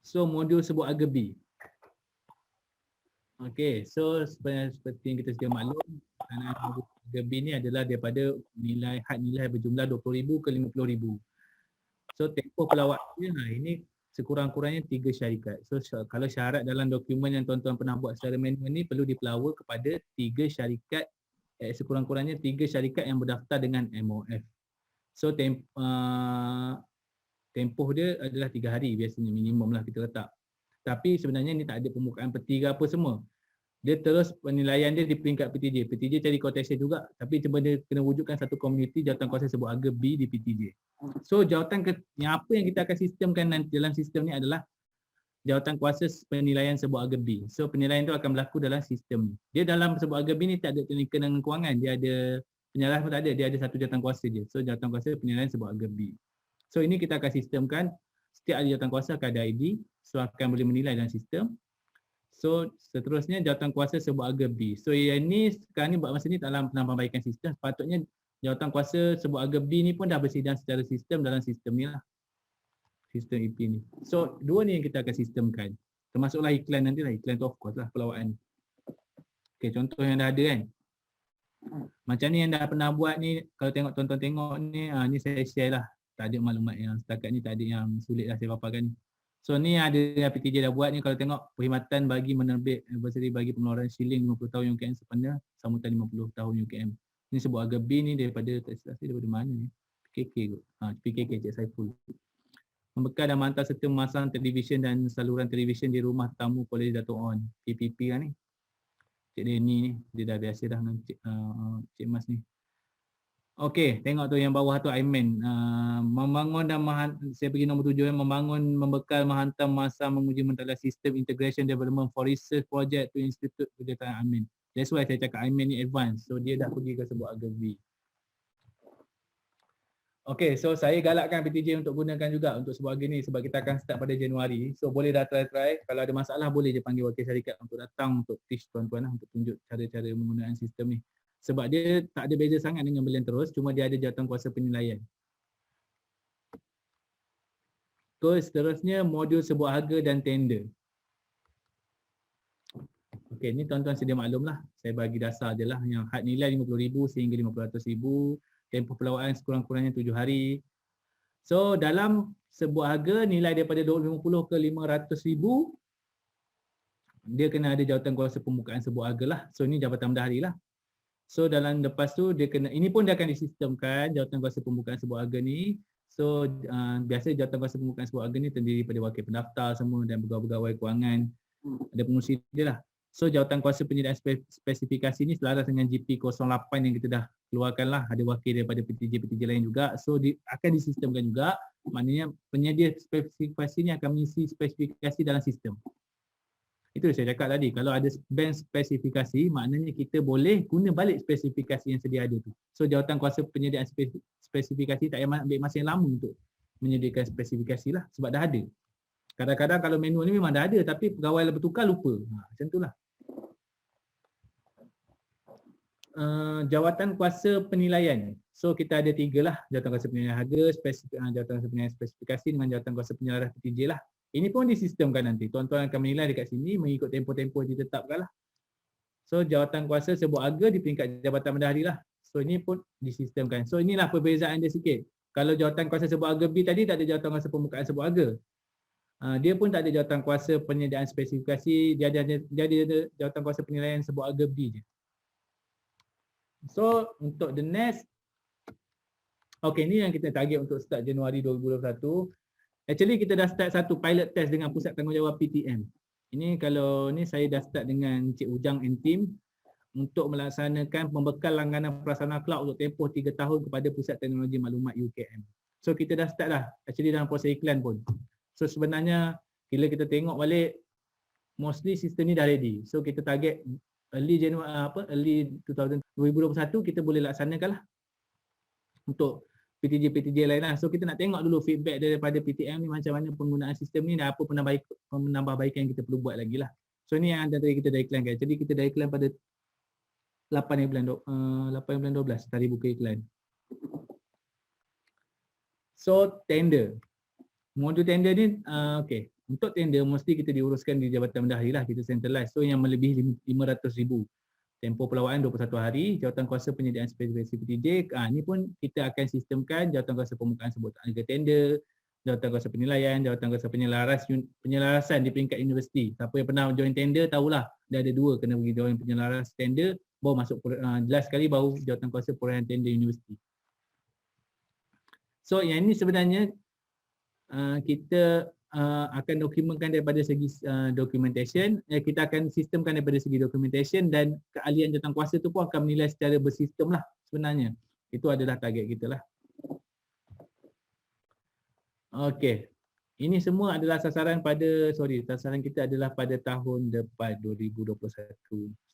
So modul sebut harga B. Okay, so seperti yang kita sedia maklum, modul harga B ni adalah daripada had nilai berjumlah 20,000 ke 50,000. So tempoh pelawatnya ini sekurang-kurangnya 3 syarikat. So kalau syarat dalam dokumen yang tuan-tuan pernah buat secara manual ni perlu dipelawa kepada 3 syarikat, sekurang-kurangnya 3 syarikat yang berdaftar dengan MOF. So tempoh dia adalah 3 hari biasanya, minimum lah kita letak. Tapi sebenarnya ni tak ada pembukaan peti ke apa semua. Dia terus penilaian dia di peringkat PTJ. PTJ cari quotation juga, tapi cuma dia kena wujudkan satu komuniti jawatankuasa sebut harga B di PTJ. So yang apa yang kita akan sistemkan nanti dalam sistem ni adalah jawatankuasa penilaian sebut harga B. So penilaian tu akan berlaku dalam sistem ni. Dia dalam sebut harga B ni tak ada kena dengan kewangan, dia ada penyalahan pun tak ada, dia ada satu jawatankuasa je. So jawatankuasa penilaian sebut harga B. So ini kita akan sistemkan, setiap ada jawatankuasa akan ada ID, so akan boleh menilai dalam sistem. So seterusnya jawatankuasa sebut harga B. So yang ni sekarang ni buat masa ni dalam penambahbaikan sistem, sepatutnya jawatankuasa sebut harga B ni pun dah bersidang secara sistem dalam sistem ni lah. Sistem EP ni. So dua ni yang kita akan sistemkan. Termasuklah iklan nanti lah, iklan tu of course lah pelawaan. Okay, contoh yang dah ada kan. Macam ni yang dah pernah buat ni, kalau tengok tuan-tuan tengok ni, ni saya share lah. Tak ada maklumat yang setakat ni, tak ada yang sulit lah saya paparkan ni. So ni ada yang PTJ dah buat ni, kalau tengok perkhidmatan bagi menerbit anniversary bagi pengeluaran shilling 50 tahun UKM sempena sambutan 50 tahun UKM. Ni sebut harga B ni daripada daripada mana ni? PKK kot. PKK Cik Saiful. Membekal dan menghantar serta memasang televisyen dan saluran televisyen di rumah tamu Kolej Dato' On. PPP kan ni. Cik Denny ni, dia dah biasa dah dengan Cik Mas ni. Okey, tengok tu yang bawah tu Aiman. Membangun dan saya pergi nombor 7, membangun, membekal, menghantar, memasang, menguji mentadabur sistem integration development for research project to Institute Kejuruteraan Amin. That's why saya cakap Aiman ni advance. So dia dah pergi ke sebut harga B. Okey, so saya galakkan PTJ untuk gunakan juga untuk sebut harga ni sebab kita akan start pada Januari. So boleh dah try. Kalau ada masalah boleh je panggil wakil syarikat untuk datang untuk teach tuan-tuan lah, untuk tunjuk cara-cara menggunakan sistem ni. Sebab dia tak ada beza sangat dengan belian terus, cuma dia ada jawatankuasa penilaian. Terus seterusnya modul sebut harga dan tender. Okey, ni tuan-tuan sedia maklum lah. Saya bagi dasar je lah yang had nilai 50,000 sehingga 500,000, tempoh pelawaan sekurang-kurangnya 7 hari. So dalam sebut harga nilai daripada 250 ke 500,000, dia kena ada jawatankuasa pembukaan sebut harga lah. So ni jabatan bendahari lah. So dalam lepas tu dia kena, ini pun dia akan disistemkan jawatankuasa pembukaan sebut harga ni. So biasa jawatankuasa pembukaan sebut harga ni terdiri pada wakil pendaftar semua dan pegawai-pegawai kewangan, ada pengurusi dia lah. So jawatankuasa penyediaan spesifikasi ni selaras dengan GP 08 yang kita dah keluarkan lah, ada wakil daripada PTJ lain juga. So akan disistemkan juga, maknanya penyedia spesifikasi ni akan mengisi spesifikasi dalam sistem. Itu saya cakap tadi, kalau ada bank spesifikasi, maknanya kita boleh guna balik spesifikasi yang sedia ada tu. So jawatankuasa penyediaan spesifikasi tak payah ambil masa yang lama untuk menyediakan spesifikasi lah, sebab dah ada. Kadang-kadang kalau manual ni memang dah ada, tapi pegawai bertukar lupa. Macam tu lah. Jawatankuasa penilaian. So kita ada 3 lah, jawatankuasa penilaian harga, jawatankuasa penilaian spesifikasi dengan jawatankuasa penyelaras PTJ lah. Ini pun disistemkan nanti. Tuan-tuan akan menilai dekat sini mengikut tempoh-tempoh ditetapkan lah. So jawatankuasa sebut harga di peringkat jabatan bendahari lah. So ini pun disistemkan. So inilah perbezaan dia sikit. Kalau jawatankuasa sebut harga B tadi tak ada jawatankuasa pembukaan sebut harga. Dia pun tak ada jawatankuasa penyediaan spesifikasi. Dia ada jawatankuasa penilaian sebut harga B je. So untuk the next, okay, ni yang kita target untuk start Januari 2021. Actually kita dah start satu pilot test dengan Pusat Tanggungjawab PTM. Ini kalau ni saya dah start dengan Cik Ujang and team untuk melaksanakan pembekal langganan prasarana cloud untuk tempoh 3 tahun kepada Pusat Teknologi Maklumat UKM. So kita dah start dah, actually dalam proses iklan pun. So sebenarnya bila kita tengok balik, mostly sistem ni dah ready. So kita target early 2021 kita boleh laksanakan lah untuk PTJ lain lah. So kita nak tengok dulu feedback daripada PTM ni macam mana penggunaan sistem ni dan apa penambahbaikan yang kita perlu buat lagi lah. So ni yang tadi kita dah iklankan. Jadi kita dah iklan pada 8 bulan 12 tadi buka iklan. So tender. Modul tender ni okay. Untuk tender mesti kita diuruskan di Jabatan Bendahari lah, kita centralize. So yang melebihi 500,000. Tempoh pelawaan 21 hari, jawatan kuasa penyediaan spesifikasi PTJ, ni pun kita akan sistemkan jawatan kuasa permukaan sebutan harga tender, jawatan kuasa penilaian, jawatan kuasa penyelarasan di peringkat universiti. Siapa yang pernah join tender tahulah, dia ada dua, kena pergi join penyelaras tender, baru masuk jelas sekali baru jawatan kuasa perolehan tender universiti. So yang ini sebenarnya kita akan dokumentkan daripada segi documentation, kita akan sistemkan daripada segi documentation, dan keahlian jawatan kuasa tu pun akan menilai secara bersistem lah sebenarnya. Itu adalah target kita lah. Okey. Ini semua adalah sasaran kita adalah pada tahun depan 2021.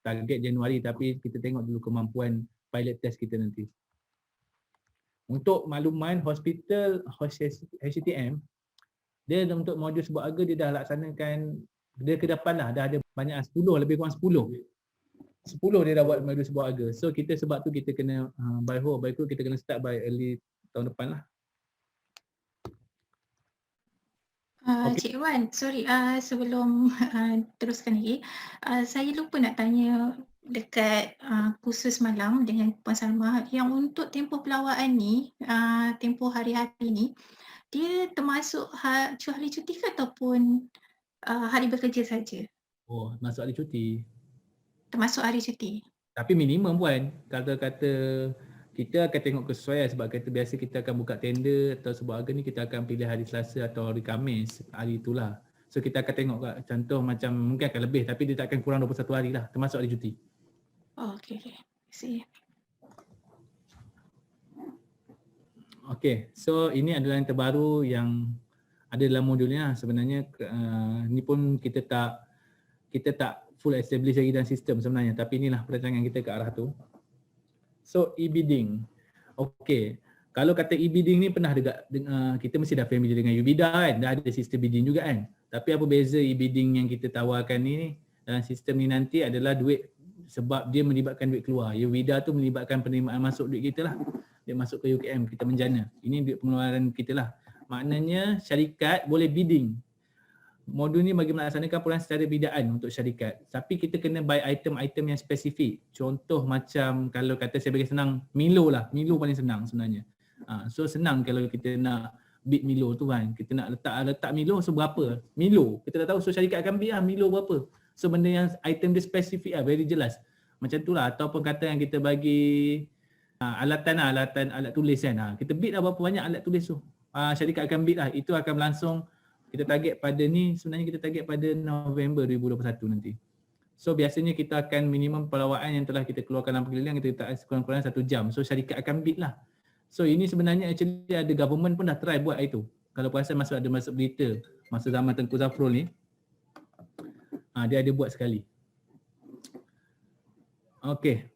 Target Januari, tapi kita tengok dulu kemampuan pilot test kita nanti. Untuk makluman, hospital HCTM, dia untuk modul sebuah harga dia dah laksanakan, dia ke depan lah, dah ada banyak 10, lebih kurang 10 dia dah buat modul sebuah harga. So kita sebab tu kita kena by crew kita kena start by early tahun depan lah. Cik Wan, sorry, sebelum teruskan lagi, saya lupa nak tanya dekat kursus malam dengan Puan Salma, yang untuk tempoh pelawaan ni, tempoh hari-hari ni, dia termasuk hari cuti ke ataupun hari bekerja saja? Oh, masuk hari cuti. Termasuk hari cuti. Tapi minimum Puan, kata-kata kita akan tengok kesesuaian, sebab kata biasa kita akan buka tender atau sebuah harga ni kita akan pilih hari Selasa atau hari Khamis, hari itulah. So kita akan tengok kat contoh macam mungkin akan lebih tapi dia tak akan kurang 21 hari lah, termasuk hari cuti. Oh, okay. See. Okay, so ini adalah yang terbaru yang ada dalam modulnya. Sebenarnya ni pun kita tak full establish lagi dalam sistem sebenarnya, tapi inilah perancangan kita ke arah tu. So e-bidding. Okay, kalau kata e-bidding ni pernah kita mesti dah familiar dengan UBIDA kan, dah ada sistem bidding juga kan. Tapi apa beza e-bidding yang kita tawarkan ni dalam sistem ni nanti adalah duit, sebab dia melibatkan duit keluar. UBIDA tu melibatkan penerimaan masuk duit kita lah. Dia masuk ke UKM, kita menjana. Ini duit pengeluaran kita lah. Maknanya syarikat boleh bidding. Modul ni bagi melaksanakan peran secara bidaan untuk syarikat. Tapi kita kena buy item-item yang spesifik. Contoh macam kalau kata saya bagi senang, Milo lah. Milo paling senang sebenarnya. So senang kalau kita nak bid Milo tu kan. Kita nak letak Milo seberapa. Milo. Kita dah tahu so syarikat akan bid lah Milo berapa. So benda yang item dia spesifik lah, very jelas. Macam tu lah. Ataupun kata yang kita bagi alat tulis kan. Kita bid lah berapa banyak alat tulis tu. Syarikat akan bid lah. Itu akan berlangsung. Kita target pada ni, sebenarnya kita target pada November 2021 nanti. So biasanya kita akan minimum pelawaan yang telah kita keluarkan dalam pengadilan, kita letak kurang-kurang 1 jam. So syarikat akan bid lah. So ini sebenarnya actually ada government pun dah try buat itu. Kalau perasan ada masuk berita masa zaman Tengku Zafrul ni, dia ada buat sekali. Okay.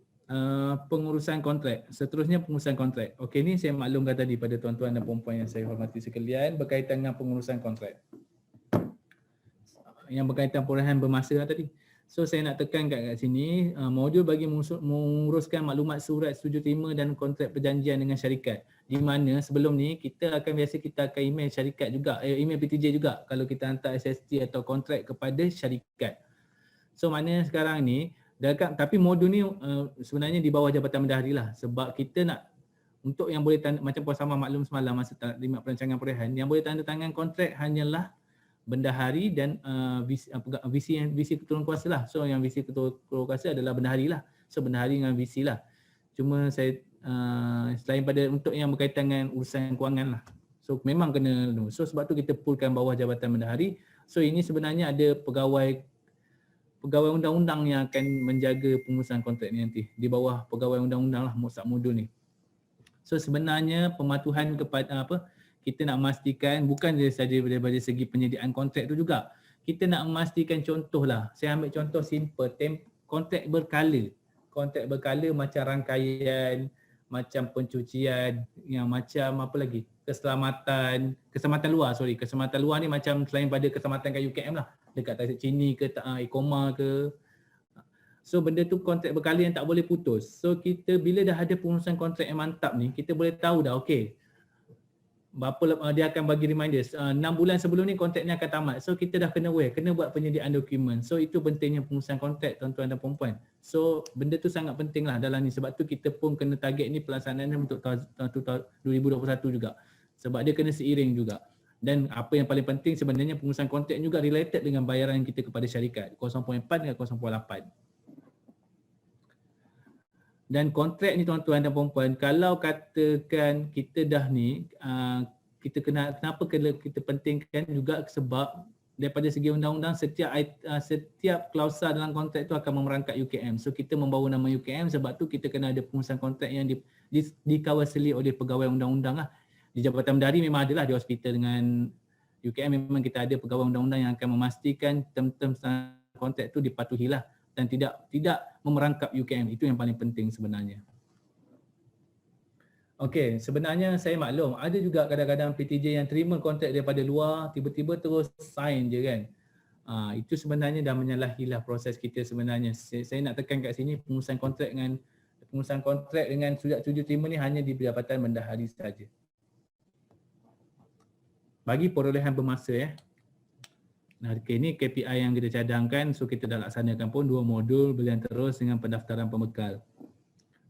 Pengurusan kontrak. Seterusnya pengurusan kontrak. Okey, ni saya maklumkan tadi pada tuan-tuan dan puan-puan yang saya hormati sekalian berkaitan dengan pengurusan kontrak. Yang berkaitan perolehan bermasa tadi. So saya nak tekan kat sini, modul bagi menguruskan maklumat surat setuju terima dan kontrak perjanjian dengan syarikat. Di mana sebelum ni kita akan email syarikat juga, email PTJ juga kalau kita hantar SST atau kontrak kepada syarikat. So maknanya sekarang ni tapi modul ni sebenarnya di bawah Jabatan Bendahari lah, sebab kita nak untuk yang boleh macam Puan Sama maklum semalam masa terlibat perancangan perolehan, yang boleh tanda tangan kontrak hanyalah Bendahari dan VC ketua kuasa lah. So yang VC ketua kuasa adalah Bendahari lah. So Bendahari dengan VC lah. Cuma saya selain pada untuk yang berkaitan dengan urusan kewangan lah. So memang kena, so sebab tu kita poolkan bawah Jabatan Bendahari. So ini sebenarnya ada pegawai undang-undang yang akan menjaga pengurusan kontrak ni nanti di bawah pegawai undang-undang lah modul ni. So sebenarnya pematuhan kepada kita nak memastikan bukan saja daripada segi penyediaan kontrak tu juga. Kita nak memastikan contohlah, saya ambil contoh simple, kontrak berkala. Kontrak berkala macam rangkaian, macam pencucian, yang macam apa lagi? Keselamatan luar ni macam selain pada keselamatan kat UKM lah. Dekat Tasik Cini ke Ikoma ke. So benda tu kontrak berkala yang tak boleh putus. So kita bila dah ada pengurusan kontrak yang mantap ni, kita boleh tahu dah okey. dia akan bagi reminders 6 bulan sebelum ni kontrak ni akan tamat. So kita dah kena kena buat penyediaan dokumen. So itu pentingnya pengurusan kontrak tuan-tuan dan puan-puan. So benda tu sangat penting lah dalam ni, sebab tu kita pun kena target ni pelaksanaannya untuk tahun 2021 juga. Sebab dia kena seiring juga. Dan apa yang paling penting sebenarnya pengurusan kontrak juga related dengan bayaran kita kepada syarikat 0.4 dengan 0.8. Dan kontrak ni tuan-tuan dan puan-puan, kalau katakan kita dah ni, kita kenapa kita pentingkan juga sebab daripada segi undang-undang setiap klausa dalam kontrak tu akan memerangkap UKM. So kita membawa nama UKM sebab tu kita kena ada pengurusan kontrak yang dikawasili oleh pegawai undang-undang lah. Di Jabatan Bendahari memang adalah, di hospital dengan UKM memang kita ada pegawai undang-undang yang akan memastikan term-term kontrak tu dipatuhilah dan tidak memerangkap UKM. Itu yang paling penting sebenarnya. Okey, sebenarnya saya maklum ada juga kadang-kadang PTJ yang terima kontrak daripada luar, tiba-tiba terus sign je kan. Itu sebenarnya dah menyalahilah proses kita sebenarnya. Saya nak tekan kat sini, pengurusan kontrak dengan surat setuju terima ni hanya di Jabatan Bendahari saja. Bagi perolehan bermasa ya. Nah, okay, ni KPI yang kita cadangkan, so kita dah laksanakan pun 2 modul berjalan terus dengan pendaftaran pembekal.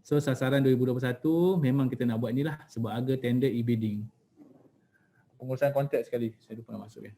So sasaran 2021 memang kita nak buat ni lah sebab harga tender e-bidding. Pengurusan kontrak sekali, saya lupa nak masuk ya.